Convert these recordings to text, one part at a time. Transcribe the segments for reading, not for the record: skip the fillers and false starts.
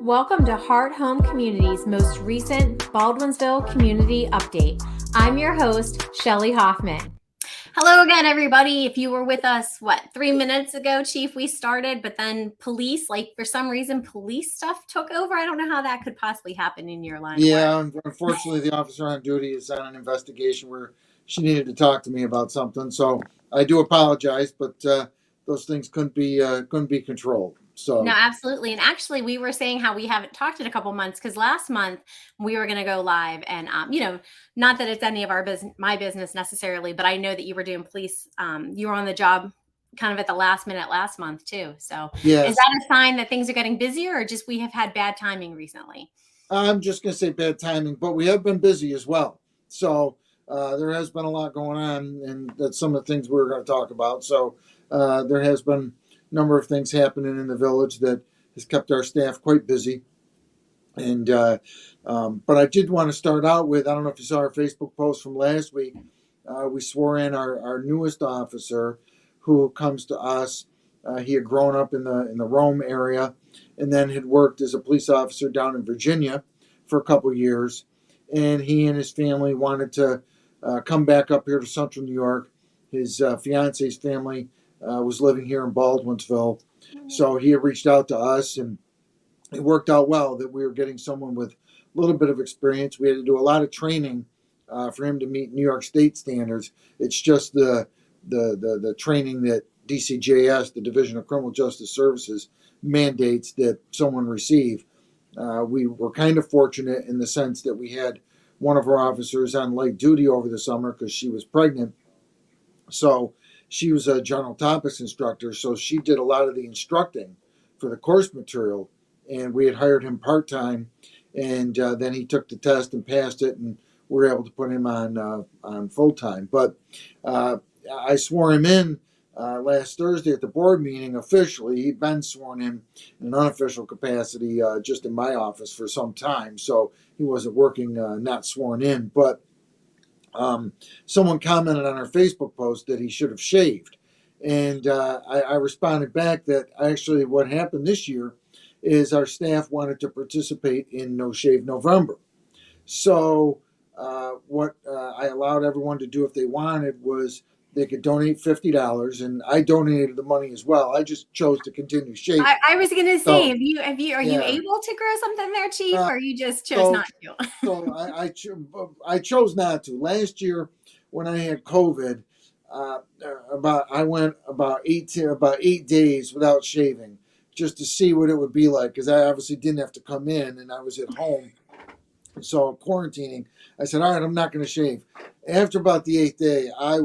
Welcome to Heart Home Community's most recent Baldwinsville Community Update. I'm your host, Shelly Hoffman. Hello again, everybody. If you were with us, 3 minutes ago, Chief, we started, but then police, for some reason, police stuff took over. I don't know how that could possibly happen in your line of work. Unfortunately, the officer on duty is on an investigation where she needed to talk to me about something. So I do apologize, but those things couldn't be controlled. So No, absolutely. And actually, we were saying how we haven't talked in a couple months because last month we were going to go live, and not that it's any of our business, my business necessarily, but I know that you were doing police. You were on the job kind of at the last minute last month too. So yes, is that a sign that things are getting busier, or just we have had bad timing recently? I'm just going to say bad timing, but we have been busy as well. So there has been a lot going on, and that's some of the things we're going to talk about. So there has been a number of things happening in the village that has kept our staff quite busy. And but I did want to start out with, I don't know if you saw our Facebook post from last week. We swore in our newest officer who comes to us. He had grown up in the Rome area and then had worked as a police officer down in Virginia for a couple of years. And he and his family wanted to come back up here to Central New York. His fiance's family was living here in Baldwinsville. So he had reached out to us, and it worked out well that we were getting someone with a little bit of experience. We had to do a lot of training for him to meet New York State standards. It's just the training that DCJS, the Division of Criminal Justice Services, mandates that someone receive. We were kind of fortunate in the sense that we had one of our officers on light duty over the summer because she was pregnant. So she was a general topics instructor, so she did a lot of the instructing for the course material. And we had hired him part-time, and then he took the test and passed it, and we were able to put him on full-time. But I swore him in last Thursday at the board meeting officially. He'd been sworn in an unofficial capacity just in my office for some time, so he wasn't working not sworn in. But someone commented on our Facebook post that he should have shaved. And I responded back that actually what happened this year is our staff wanted to participate in No Shave November. So what I allowed everyone to do if they wanted was they could donate $50, and I donated the money as well. I just chose to continue shaving. I was going to say, So, are you able to grow something there, Chief, or you just chose so, not to? so I chose not to. Last year when I had COVID, I went about 8 days without shaving, just to see what it would be like, because I obviously didn't have to come in and I was at home. So quarantining, I said, all right, I'm not going to shave. After about the 8th day, I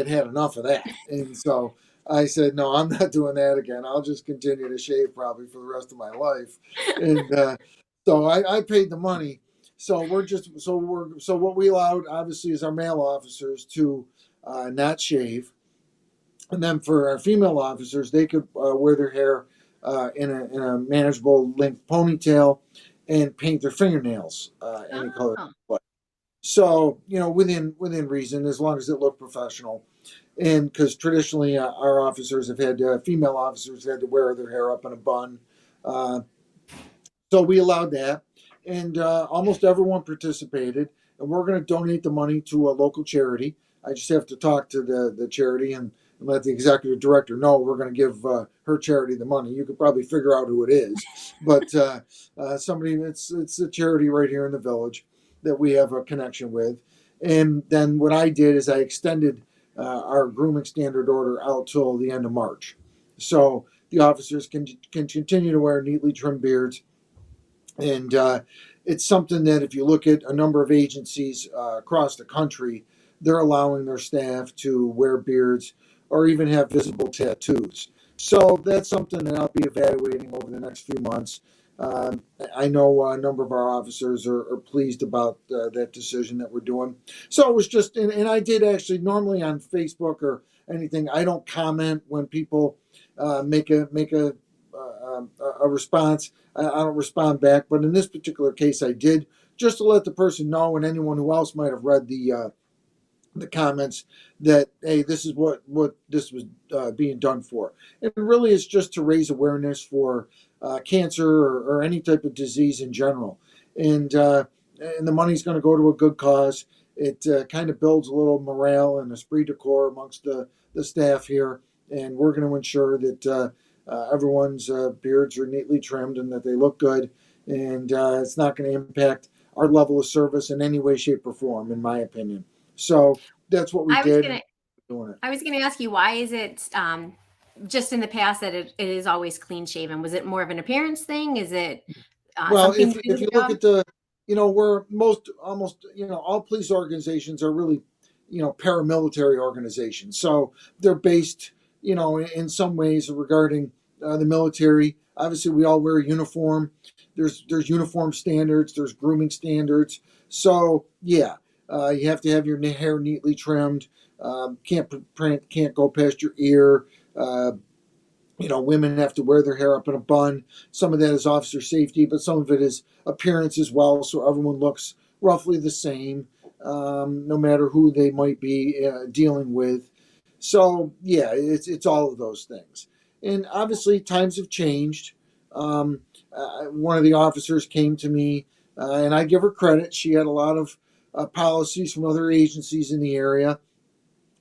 had enough of that. And so I said, no, I'm not doing that again. I'll just continue to shave probably for the rest of my life. And so I paid the money. So what we allowed obviously is our male officers to not shave. And then for our female officers, they could wear their hair in a manageable length ponytail and paint their fingernails any color. So within reason, as long as it looked professional. And because traditionally our officers have had female officers had to wear their hair up in a bun, so we allowed that, and almost everyone participated. And we're going to donate the money to a local charity. I just have to talk to the charity and let the executive director know we're going to give her charity the money. You could probably figure out who it is, but somebody, it's a charity right here in the village that we have a connection with. And then what I did is I extended our grooming standard order out till the end of March, so the officers can continue to wear neatly trimmed beards. And it's something that if you look at a number of agencies across the country, they're allowing their staff to wear beards or even have visible tattoos. So that's something that I'll be evaluating over the next few months. I know a number of our officers are pleased about that decision that we're doing. So it was just, and I did actually, normally on Facebook or anything, I don't comment when people make a response. I don't respond back, but in this particular case, I did, just to let the person know and anyone who else might have read the comments that, hey, this is what this was being done for. And really it's just to raise awareness for cancer or any type of disease in general. And the money's going to go to a good cause. It kind of builds a little morale and esprit de corps amongst the staff here. And we're going to ensure that everyone's beards are neatly trimmed and that they look good. And it's not going to impact our level of service in any way, shape, or form, in my opinion. So that's what we I was did. gonna, Doing it. I was gonna ask you, why is it just in the past that it is always clean shaven? Was it more of an appearance thing? Is it Well, something to do if with you the look job? at the, we're almost, all police organizations are really, paramilitary organizations. So they're based, in some ways regarding the military. Obviously, we all wear a uniform. There's uniform standards. There's grooming standards. So yeah, you have to have your hair neatly trimmed. Can't go past your ear. Uh, Women have to wear their hair up in a bun. Some of that is officer safety, but some of it is appearance as well. So everyone looks roughly the same, no matter who they might be dealing with. So yeah, it's all of those things. And obviously, times have changed. One of the officers came to me, and I give her credit. She had a lot of policies from other agencies in the area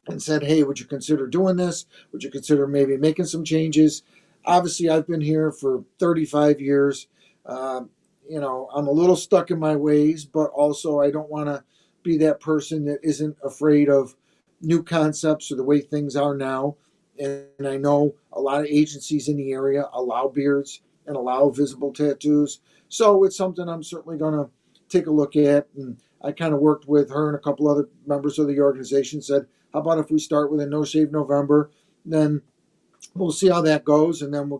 and said, "Hey, would you consider doing this? Would you consider maybe making some changes?" Obviously, I've been here for 35 years. I'm a little stuck in my ways, but also I don't want to be that person that isn't afraid of new concepts or the way things are now. And I know a lot of agencies in the area allow beards and allow visible tattoos. So it's something I'm certainly going to take a look at. And I kind of worked with her and a couple other members of the organization, said, how about if we start with a no shave November? Then we'll see how that goes, and then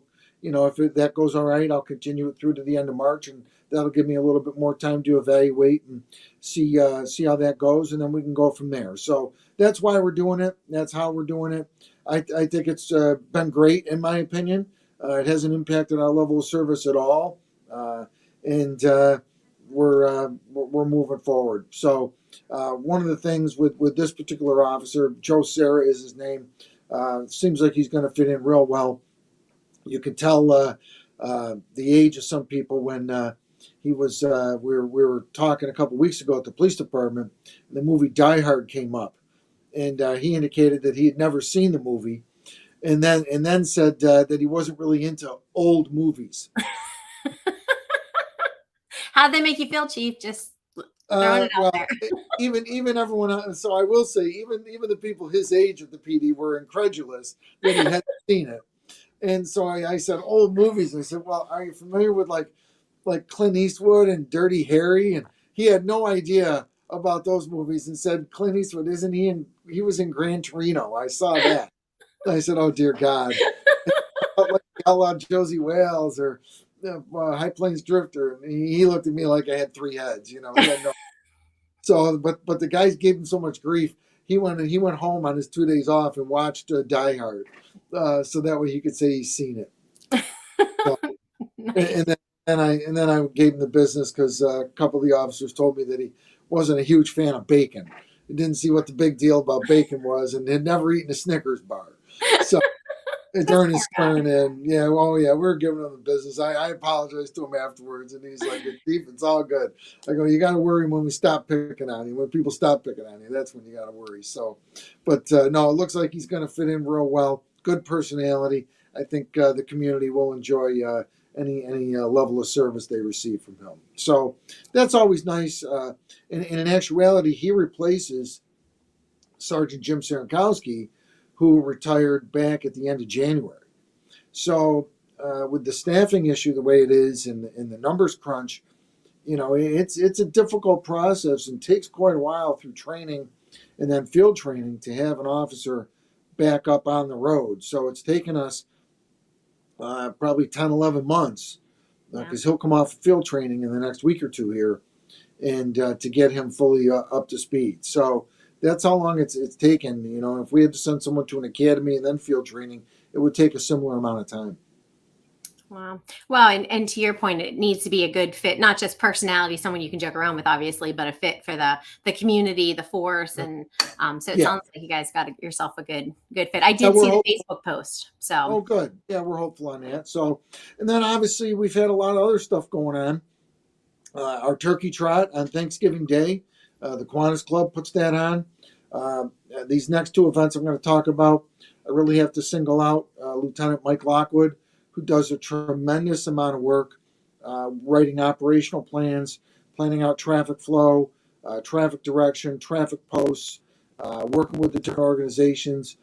if that goes all right, I'll continue it through to the end of March, and that'll give me a little bit more time to evaluate and see how that goes, and then we can go from there. So that's why we're doing it. That's how we're doing it. I think it's been great in my opinion. It hasn't impacted our level of service at all, and we're moving forward. So one of the things with this particular officer, Joe Serra is his name. Seems like he's going to fit in real well. You can tell the age of some people when he was. We were talking a couple weeks ago at the police department. The movie Die Hard came up, and he indicated that he had never seen the movie, and then said that he wasn't really into old movies. How'd they make you feel, Chief? Just throwing it out there. Well, even everyone else. So I will say, even the people his age at the PD were incredulous that he hadn't seen it. And so I said, old movies. I said, well, are you familiar with like Clint Eastwood and Dirty Harry? And he had no idea about those movies and said, Clint Eastwood, isn't he in? He was in Gran Torino. I saw that. I said, oh dear God, like Outlaw Josie Wales or High Plains Drifter. And he looked at me like I had three heads. He had no. So, but the guys gave him so much grief. He went home on his 2 days off and watched Die Hard, so that way he could say he's seen it. So, Nice. and then I gave him the business because a couple of the officers told me that he wasn't a huge fan of bacon. He didn't see what the big deal about bacon was, and had never eaten a Snickers bar. So during his turn in, we're giving him the business. I apologized to him afterwards, and he's like, "Chief, it's all good." I go, "You got to worry when we stop picking on you. When people stop picking on you, that's when you got to worry." So, but no, it looks like he's going to fit in real well. Good personality. I think the community will enjoy any level of service they receive from him. So that's always nice. In actuality, he replaces Sergeant Jim Sarankowski, who retired back at the end of January. So, with the staffing issue the way it is and the numbers crunch, it's a difficult process and takes quite a while through training and then field training to have an officer back up on the road. So it's taken us probably 10, 11 months because he'll come off field training in the next week or two here and to get him fully up to speed. So that's how long it's taken. If we had to send someone to an academy and then field training, it would take a similar amount of time. Wow. Well, and to your point, it needs to be a good fit, not just personality, someone you can joke around with, obviously, but a fit for the community, the force, and so it Yeah, sounds like you guys got yourself a good fit. I yeah, did we're see the hopeful. Facebook post, so Oh, good. Yeah, we're hopeful on that. So, and then obviously we've had a lot of other stuff going on. Our turkey trot on Thanksgiving Day, the Kiwanis Club puts that on. Uh, these next two events I'm going to talk about, I really have to single out Lieutenant Mike Lockwood, who does a tremendous amount of work writing operational plans, planning out traffic flow, traffic direction, traffic posts, working with the different organizations.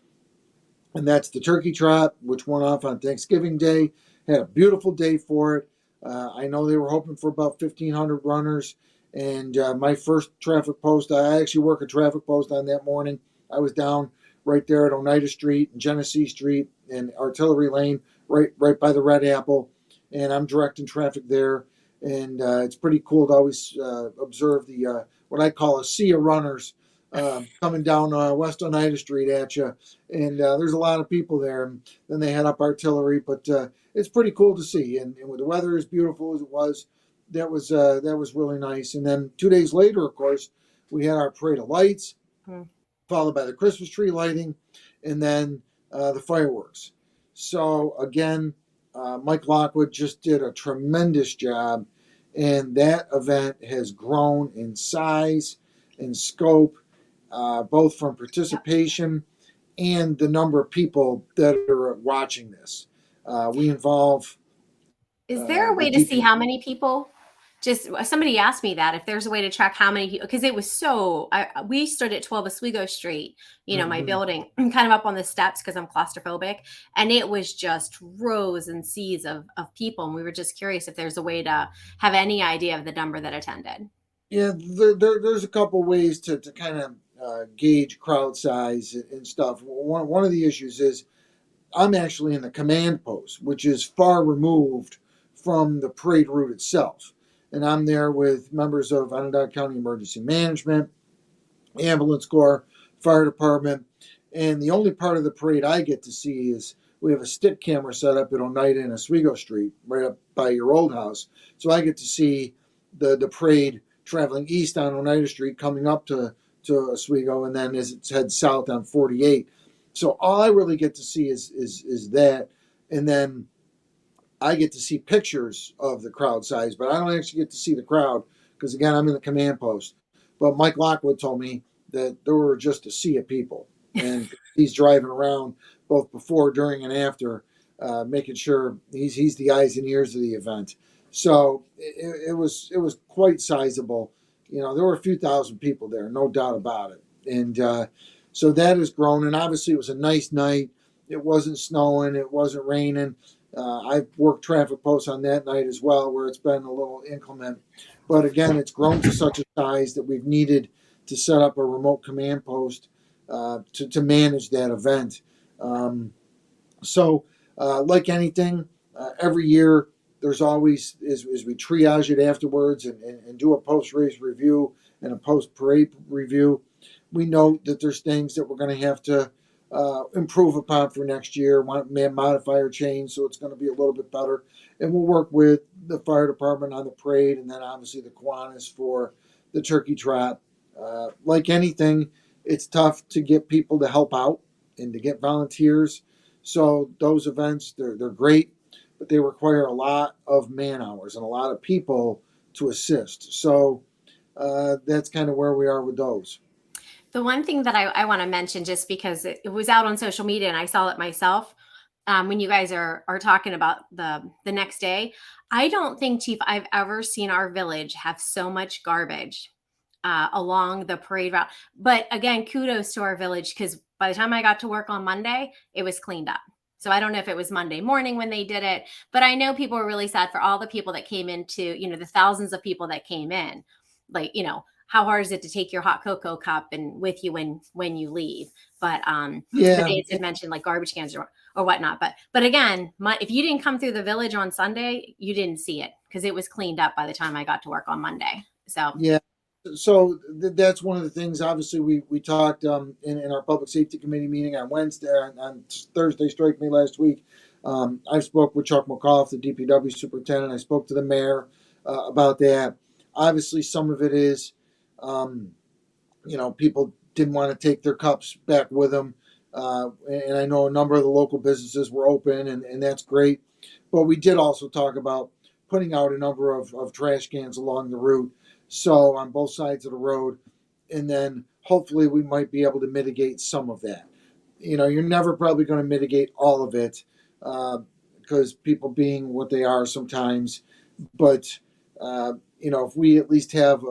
And that's the turkey trot, which went off on Thanksgiving Day. Had a beautiful day for it. I know they were hoping for about 1,500 runners. And my first traffic post, I actually work a traffic post on that morning. I was down right there at Oneida Street and Genesee Street and Artillery Lane, right by the Red Apple. And I'm directing traffic there. And it's pretty cool to always observe the what I call a sea of runners coming down West Oneida Street at you, and there's a lot of people there. And then they head up Artillery, but it's pretty cool to see. And with the weather as beautiful as it was, that was really nice. And then 2 days later, of course, we had our parade of lights, followed by the Christmas tree lighting, and then the fireworks. So again, Mike Lockwood just did a tremendous job, and that event has grown in size and scope, both from participation and the number of people that are watching this. We involve is there a the way to see DP. how many people? Just somebody asked me that if there's a way to track how many people, because it was so. We stood at 12 Oswego Street, my Mhm. building, kind of up on the steps because I'm claustrophobic, and it was just rows and seas of people, and we were just curious if there's a way to have any idea of the number that attended. Yeah, there's a couple ways to kind of gauge crowd size and stuff. One of the issues is I'm actually in the command post, which is far removed from the parade route itself. And I'm there with members of Onondaga County Emergency Management, Ambulance Corps, Fire Department. And the only part of the parade I get to see is we have a stick camera set up at Oneida and Oswego Street, right up by your old house. So I get to see the parade traveling east on Oneida Street, coming up to Oswego, and then as it heads south on 48. So all I really get to see is that, and then I get to see pictures of the crowd size, but I don't actually get to see the crowd because again I'm in the command post. But Mike Lockwood told me that there were just a sea of people, and he's driving around both before, during, and after, making sure he's the eyes and ears of the event. So it was quite sizable. There were a few thousand people there, no doubt about it. And so that has grown, and obviously it was a nice night. It wasn't snowing, it wasn't raining. I've worked traffic posts on that night as well, where it's been a little inclement. But again, it's grown to such a size that we've needed to set up a remote command post to manage that event. So, like anything, every year there's always, as we triage it afterwards and do a post race review and a post parade review, we note that there's things that we're going to have to improve upon for next year, modify or change, so it's going to be a little bit better. And we'll work with the fire department on the parade, and then obviously the Kiwanis for the turkey trot. Like anything, it's tough to get people to help out and to get volunteers. So those events, they're great, but they require a lot of man hours and a lot of people to assist. So that's kind of where we are with those. The one thing that I want to mention, just because it was out on social media and I saw it myself, when you guys are talking about the next day, I don't think, Chief, I've ever seen our village have so much garbage along the parade route. But again, kudos to our village, because by the time I got to work on Monday, it was cleaned up. So I don't know if it was Monday morning when they did it, but I know people were really sad for all the people that came into, the thousands of people that came in. Like, how hard is it to take your hot cocoa cup and with you when you leave? But Yeah, they did mention like garbage cans or whatnot. But again, if you didn't come through the village on Sunday, you didn't see it because it was cleaned up by the time I got to work on Monday. So yeah. So that's one of the things. Obviously, we talked in our public safety committee meeting on Wednesday, on Thursday, strike me last week, I've spoke with Chuck McAuliffe, the DPW superintendent. I spoke to the mayor about that. Obviously, some of it is, people didn't want to take their cups back with them. And I know a number of the local businesses were open, and that's great. But we did also talk about putting out a number of trash cans along the route, so on both sides of the road, and then hopefully we might be able to mitigate some of that. You're never probably going to mitigate all of it because people being what they are sometimes, but if we at least have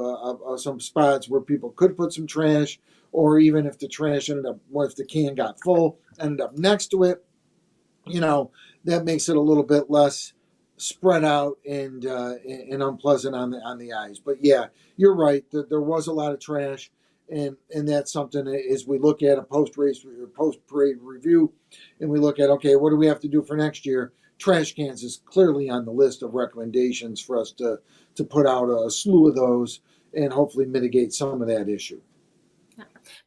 some spots where people could put some trash, or even if the trash if the can got full, ended up next to it, that makes it a little bit less spread out and unpleasant on the eyes. But yeah, you're right. There was a lot of trash, and that's something as we look at a post parade review, and we look at, okay, what do we have to do for next year? Trash cans is clearly on the list of recommendations for us to put out a slew of those and hopefully mitigate some of that issue.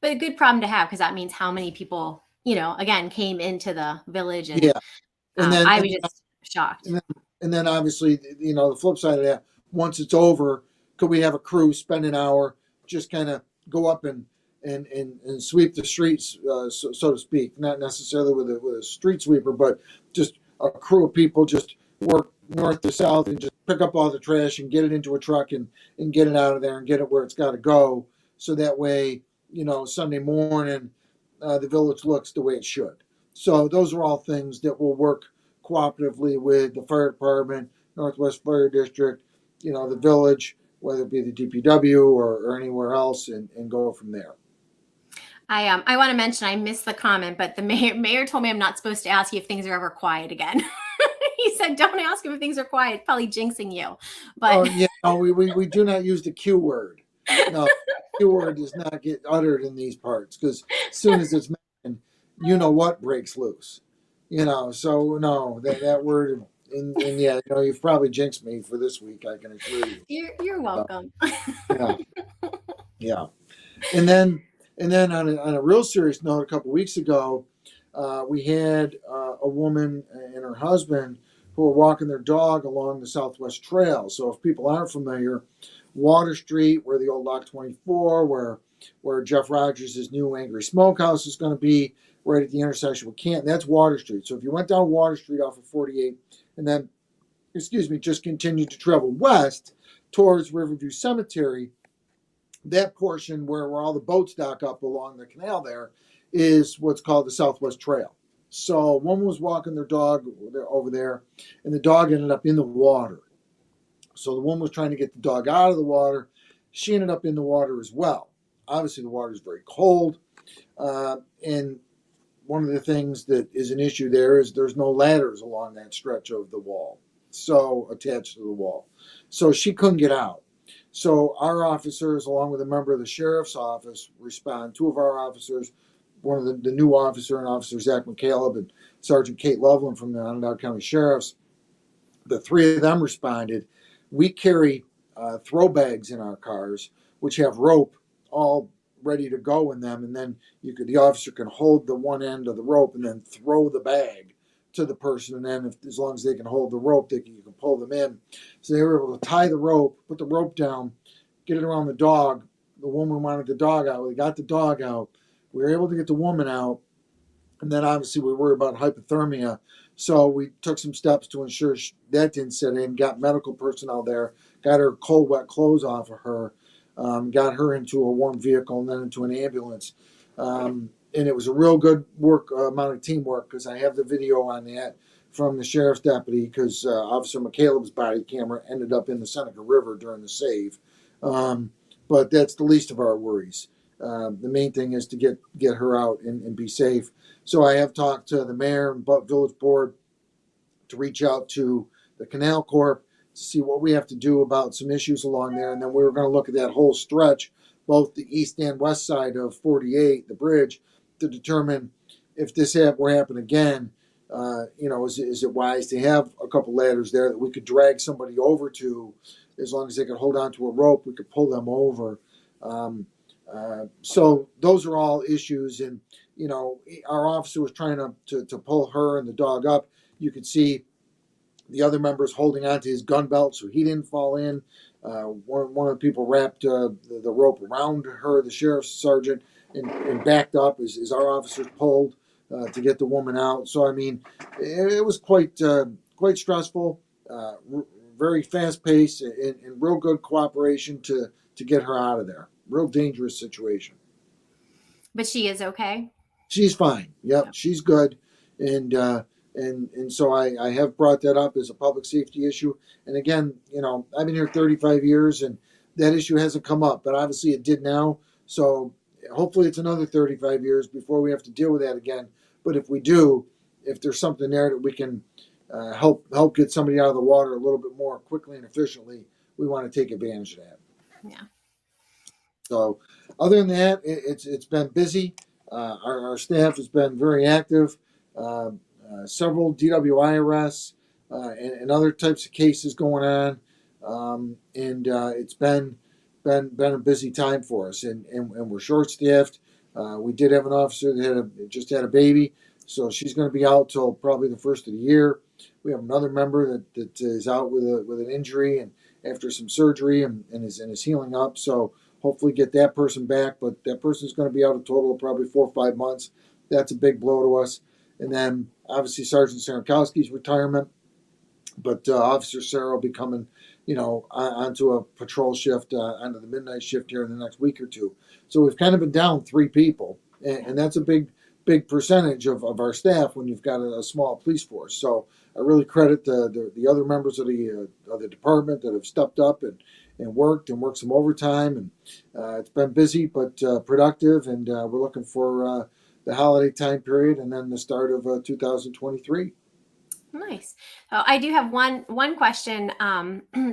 But a good problem to have, because that means how many people, again, came into the village. And Yeah. And then I was just shocked. And then obviously, the flip side of that, once it's over, could we have a crew spend an hour, just kind of go up and sweep the streets, so to speak, not necessarily with a street sweeper, but just a crew of people just work north to south and just pick up all the trash and get it into a truck and get it out of there and get it where it's got to go. So that way, Sunday morning, the village looks the way it should. So those are all things that will work cooperatively with the fire department, Northwest Fire District, the village, whether it be the DPW or anywhere else, and go from there. I want to mention, I missed the comment, but the mayor told me I'm not supposed to ask you if things are ever quiet again. He said, don't ask him if things are quiet, probably jinxing you. But we do not use the Q word. No, Q word does not get uttered in these parts, because as soon as it's mentioned, what breaks loose. So no, that word, and yeah, you've probably jinxed me for this week, I can assure you. You're welcome. Yeah. And then on a real serious note, a couple weeks ago, we had a woman and her husband who were walking their dog along the Southwest Trail. So if people aren't familiar, Water Street, where the old Lock 24, where Jeff Rogers' new Angry Smokehouse is going to be, right at the intersection with Canton, that's Water Street. So if you went down Water Street off of 48 and then, just continued to travel west towards Riverview Cemetery, that portion where all the boats dock up along the canal there is what's called the Southwest Trail. So one was walking their dog over there, and the dog ended up in the water. So the one was trying to get the dog out of the water. She ended up in the water as well. Obviously, the water is very cold, and one of the things that is an issue there is there's no ladders along that stretch of the wall, so attached to the wall. So she couldn't get out. So our officers, along with a member of the sheriff's office, respond. Two of our officers, one of the new officer and Officer Zach McCaleb and Sergeant Kate Loveland from the Onondaga County Sheriff's, the three of them responded. We carry throw bags in our cars, which have rope all ready to go in them, and then the officer can hold the one end of the rope and then throw the bag to the person, and then as long as they can hold the rope, you can pull them in. So they were able to tie the rope, put the rope down, get it around the dog. The woman wanted the dog out. We got the dog out. We were able to get the woman out, and then obviously we were worried about hypothermia. So we took some steps to ensure that didn't set in, got medical personnel there, got her cold, wet clothes off of her, got her into a warm vehicle and then into an ambulance. And it was a real good amount of teamwork, because I have the video on that from the sheriff's deputy, because Officer McCaleb's body camera ended up in the Seneca River during the save. But that's the least of our worries. The main thing is to get her out and be safe. So I have talked to the mayor and village board to reach out to the Canal Corp to see what we have to do about some issues along there. And then we were going to look at that whole stretch, both the east and west side of 48, the bridge, to determine if this were to happen again. Is it wise to have a couple ladders there that we could drag somebody over to? As long as they could hold on to a rope, we could pull them over. So those are all issues. And, our officer was trying to pull her and the dog up. You could see the other members holding onto his gun belt so he didn't fall in. One of the people wrapped the rope around her, the sheriff's sergeant, and backed up as our officers pulled to get the woman out. So I mean, it was quite stressful, very fast paced, and real good cooperation to get her out of there. Real dangerous situation. But she is okay. She's fine. Yep, she's good, and so I have brought that up as a public safety issue. And again, I've been here 35 years, and that issue hasn't come up, but obviously it did now. So hopefully it's another 35 years before we have to deal with that again. But if we do, if there's something there that we can help get somebody out of the water a little bit more quickly and efficiently, we want to take advantage of that. Yeah. So other than that, it's been busy. Our staff has been very active. Several DWI arrests and other types of cases going on, and it's been a busy time for us. And we're short staffed. We did have an officer that just had a baby, so she's going to be out till probably the first of the year. We have another member that is out with an injury and after some surgery and is healing up. So hopefully get that person back, but that person is going to be out a total of probably 4 or 5 months. That's a big blow to us. And then obviously Sergeant Sarankowski's retirement, but Officer Sarah will be coming, onto a patrol shift, onto the midnight shift here in the next week or two. So we've kind of been down 3 people, and that's a big percentage of our staff when you've got a small police force. So I really credit the other members of the department that have stepped up and worked some overtime, and it's been busy but productive, and we're looking for the holiday time period and then the start of 2023. Nice. I do have one question.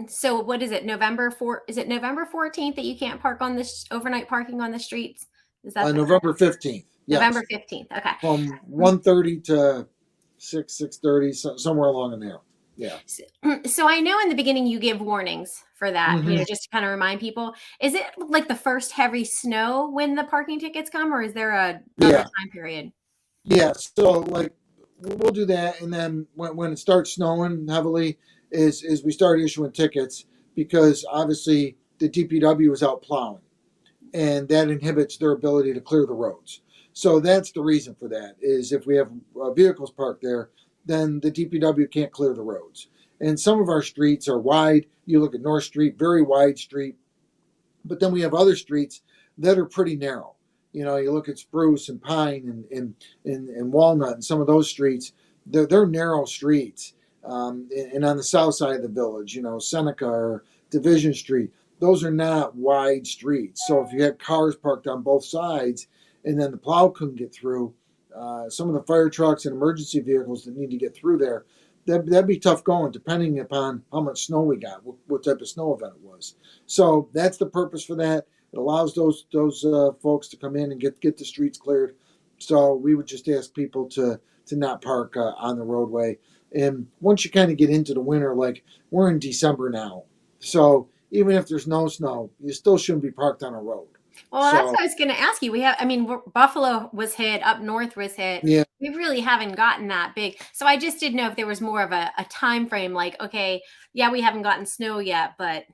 So what is it? Is it November 14th that you can't park on this overnight parking on the streets? Is that November 15th? Yes. November 15th. Okay. From 1:30 to 6:30, somewhere along in there. Yeah. So I know in the beginning you give warnings for that, Mm-hmm. just to kind of remind people. Is it like the first heavy snow when the parking tickets come, or is there another time period? Yeah. So like we'll do that, and then when it starts snowing heavily, is we start issuing tickets because obviously the DPW is out plowing, and that inhibits their ability to clear the roads. So that's the reason for that. Is if we have vehicles parked there, then the DPW can't clear the roads. And some of our streets are wide. You look at North Street, very wide street. But then we have other streets that are pretty narrow. You look at Spruce and Pine and Walnut and some of those streets, they're narrow streets. And on the south side of the village, Seneca or Division Street, those are not wide streets. So if you had cars parked on both sides and then the plow couldn't get through, some of the fire trucks and emergency vehicles that need to get through there, that'd be tough going depending upon how much snow we got, what type of snow event it was. So that's the purpose for that. It allows those folks to come in and get the streets cleared. So we would just ask people to not park on the roadway. And once you kind of get into the winter, like we're in December now, so even if there's no snow, you still shouldn't be parked on a road. Well, that's what I was going to ask you. Buffalo was hit, up north was hit. Yeah. We really haven't gotten that big. So I just didn't know if there was more of a time frame, like, okay, yeah, we haven't gotten snow yet, but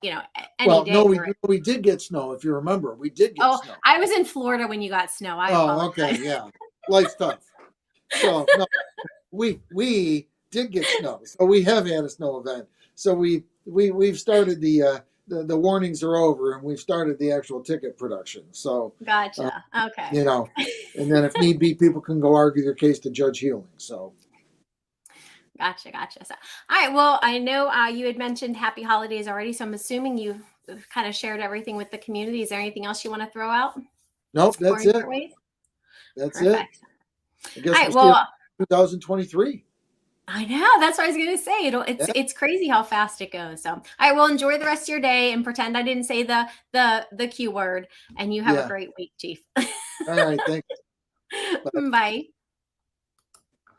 any day. No, we did get snow. If you remember, we did get snow. I was in Florida when you got snow. Okay, yeah, life's tough. So no, we did get snow. So we have had a snow event. So we've started the warnings are over, and we've started the actual ticket production. So gotcha. Okay. And then if need be, people can go argue their case to Judge Healing. So. Gotcha. So, all right. Well, I know you had mentioned happy holidays already, so I'm assuming you've kind of shared everything with the community. Is there anything else you want to throw out? Nope, that's it. That's Perfect. It. I guess all right, 2023. I know. That's what I was going to say. It's crazy how fast it goes. So, all right. Well, enjoy the rest of your day and pretend I didn't say the Q word. And you have a great week, Chief. All right. Thanks. Bye.